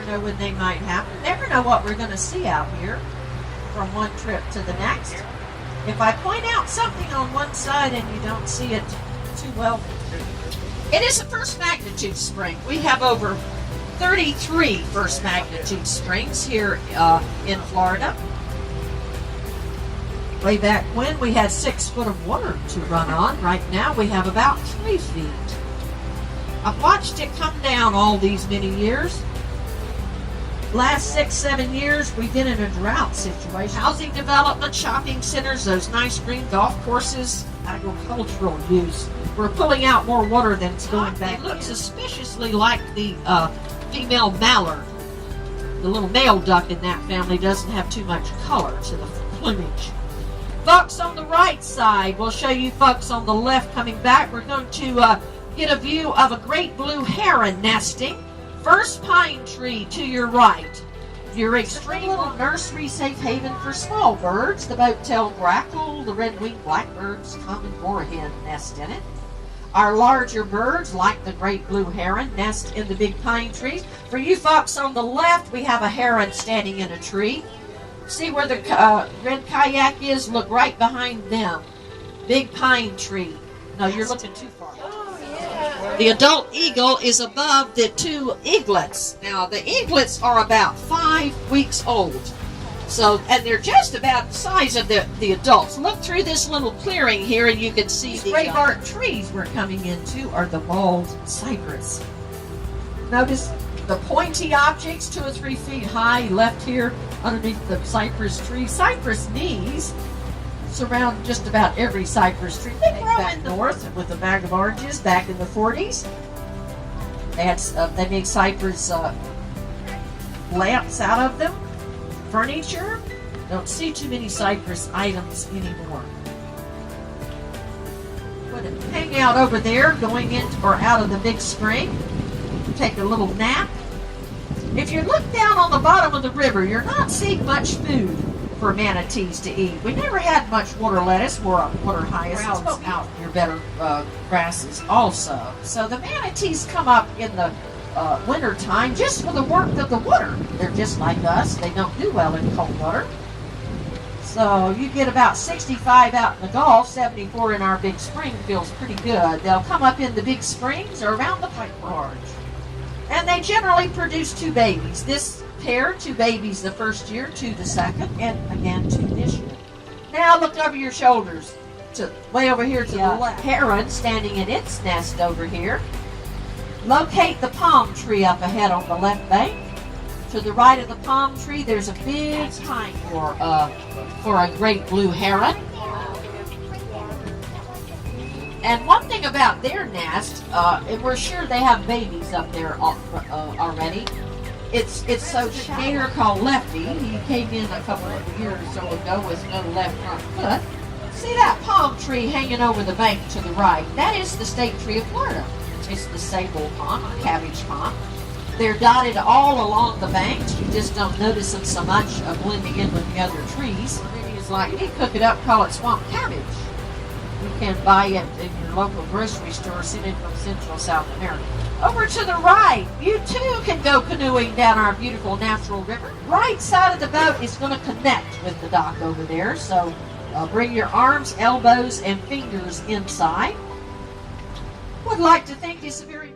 know when they might happen. Never know what we're going to see out here from one trip to the next. If I point out something on one side and you don't see it too well, it is a first magnitude spring. We have over 33 first magnitude springs here in Florida. Way back when, we had 6 foot of water to run on. Right now we have about 3 feet. I've watched it come down all these many years. Last 6-7 years we've been in a drought situation. Housing development, shopping centers, those nice green golf courses, agricultural use. We're pulling out more water than it's going back. It looks suspiciously like the female mallard. The little male duck in that family doesn't have too much color to the plumage. Folks on the right side, we'll show you folks on the left coming back. We're going to get a view of a great blue heron nesting. First pine tree to your right. Your extreme little nursery safe haven for small birds. The boat-tailed grackle, the red-winged blackbirds, common moorhen nest in it. Our larger birds, like the great blue heron, nest in the big pine trees. For you folks on the left, we have a heron standing in a tree. See where the red kayak is? Look right behind them. Big pine tree. No, you're looking too far. The adult eagle is above the 2 eaglets. Now, the eaglets are about 5 weeks old. So, and they're just about the size of the adults. Look through this little clearing here and you can see the gray bark trees we're coming into are the bald cypress. Notice the pointy objects 2 or 3 feet high left here underneath the cypress tree. Cypress knees surround just about every cypress tree. They grow back north with a bag of oranges back in the 40s. They made cypress lamps out of them, furniture. Don't see too many cypress items anymore. Hang out over there, going into or out of the big spring. Take a little nap. If you look down on the bottom of the river, you're not seeing much food for manatees to eat. We never had much water lettuce or water hyacinths out near better grasses also. So the manatees come up in the winter time just for the warmth of the water. They're just like us. They don't do well in cold water. So you get about 65 out in the Gulf, 74 in our big spring. Feels pretty good. They'll come up in the big springs or around the pipe barge. And they generally produce 2 babies. This pair, 2 babies the first year, 2 the second, and again 2 this year. Now look over your shoulders, way over here to the left. Heron standing in its nest over here. Locate the palm tree up ahead on the left bank. To the right of the palm tree, there's a big pine for a great blue heron. And one thing about their nest, and we're sure they have babies up there already. It's so gator called Lefty. He came in a couple of years or so ago with no left front foot. See that palm tree hanging over the bank to the right? That is the state tree of Florida. It's the sable palm, cabbage palm. They're dotted all along the banks. You just don't notice them so much blending in with the other trees. It's like, you cook it up, call it swamp cabbage. You can buy it in your local grocery store, sent in from Central South America. Over to the right, you too can go canoeing down our beautiful natural river. Right side of the boat is going to connect with the dock over there, so bring your arms, elbows, and fingers inside. Would like to think it's a very